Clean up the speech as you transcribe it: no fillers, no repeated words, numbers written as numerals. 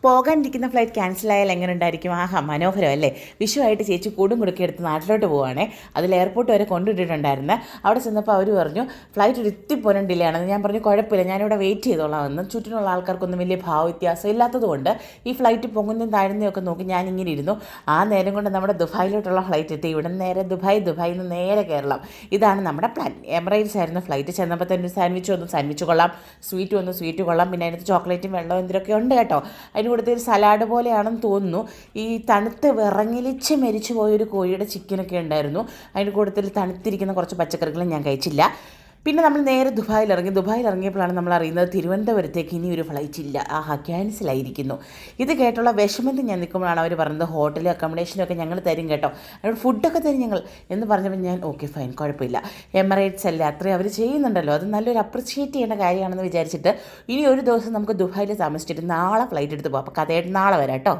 പോകാനിരിക്കുന്ന flight ക്യാൻസലായാൽ എങ്ങനെ ഉണ്ടായിരിക്കും? ആഹാ, മനോഹരം അല്ലേ? വിഷുവായിട്ട് ചേച്ചി കൂടും കുടുക്കി എടുത്ത് നാട്ടിലോട്ട് പോവുകയാണേ. അതിൽ എയർപോർട്ട് വരെ കൊണ്ടുവിട്ടിട്ടുണ്ടായിരുന്നു. അവിടെ ചെന്നപ്പോൾ അവർ പറഞ്ഞു ഫ്ലൈറ്റ് ഒരു ഇത്തിപ്പോലും ഡിലേ ആണെന്ന്. ഞാൻ പറഞ്ഞു കുഴപ്പമില്ല, ഞാനിവിടെ വെയിറ്റ് ചെയ്തോളാം എന്ന്. ചുറ്റിനുള്ള ആൾക്കാർക്കൊന്നും വലിയ ഭാവവ്യത്യാസം ഇല്ലാത്തതുകൊണ്ട് ഈ ഫ്ലൈറ്റ് പൊങ്ങുന്നതും താഴ്ന്നതൊക്കെ നോക്കി ഞാനിങ്ങനെ ഇരുന്നു. ആ നേരം കൊണ്ട് നമ്മുടെ ദുബായിലോട്ടുള്ള ഫ്ലൈറ്റ് എത്തി. ഇവിടെ നിന്ന് നേരെ ദുബായിൽ നിന്ന് നേരെ കേരളം. ഇതാണ് നമ്മുടെ പ്ലാൻ. എമിറേറ്റ്സ് ആയിരുന്നു ഫ്ലൈറ്റ്. ചെന്നപ്പോൾ തന്നെ സാൻഡ്വിച്ച് കൊള്ളാം, സ്വീറ്റ് കൊള്ളാം, പിന്നെ അതിനകത്ത് ചോക്ലേറ്റും വെള്ളവും എന്തൊക്കെ ഉണ്ട് കേട്ടോ. അതിന് കൊടുത്ത് ഒരു സലാഡ് പോലെയാണെന്ന് തോന്നുന്നു. ഈ തണുത്ത് വിറങ്ങലിച്ച് മരിച്ചു പോയൊരു കോഴിയുടെ ചിക്കനൊക്കെ ഉണ്ടായിരുന്നു. അതിന് കൂടുതൽ തണുത്തിരിക്കുന്ന കുറച്ച് പച്ചക്കറികളും ഞാൻ കഴിച്ചില്ല. പിന്നെ നമ്മൾ നേരെ ദുബായിൽ ഇറങ്ങിയപ്പോഴാണ് നമ്മൾ അറിയുന്നത് തിരുവനന്തപുരത്തേക്ക് ഇനി ഒരു ഫ്ലൈറ്റ് ഇല്ല. ആഹാ, ക്യാൻസലായിരിക്കുന്നു. ഇത് കേട്ടുള്ള വിഷമത്തിൽ ഞാൻ നിൽക്കുമ്പോഴാണ് അവർ പറഞ്ഞത് ഹോട്ടലും അക്കോമഡേഷനൊക്കെ ഞങ്ങൾ തരും കേട്ടോ, അവിടെ ഫുഡൊക്കെ തരും ഞങ്ങൾ എന്ന് പറഞ്ഞപ്പോൾ ഞാൻ ഓക്കെ ഫൈൻ, കുഴപ്പമില്ല, എമിറേറ്റ്സ് അല്ലേ, അത്രയും അവർ ചെയ്യുന്നുണ്ടല്ലോ, അത് നല്ലൊരു അപ്രിഷിയേറ്റ് ചെയ്യേണ്ട കാര്യമാണെന്ന് വിചാരിച്ചിട്ട് ഇനി ഒരു ദിവസം നമുക്ക് ദുബായിൽ താമസിച്ചിട്ട് നാളെ ഫ്ലൈറ്റ് എടുത്ത് പോകാം. അപ്പോൾ കഥയായിട്ട് നാളെ വരാം കേട്ടോ.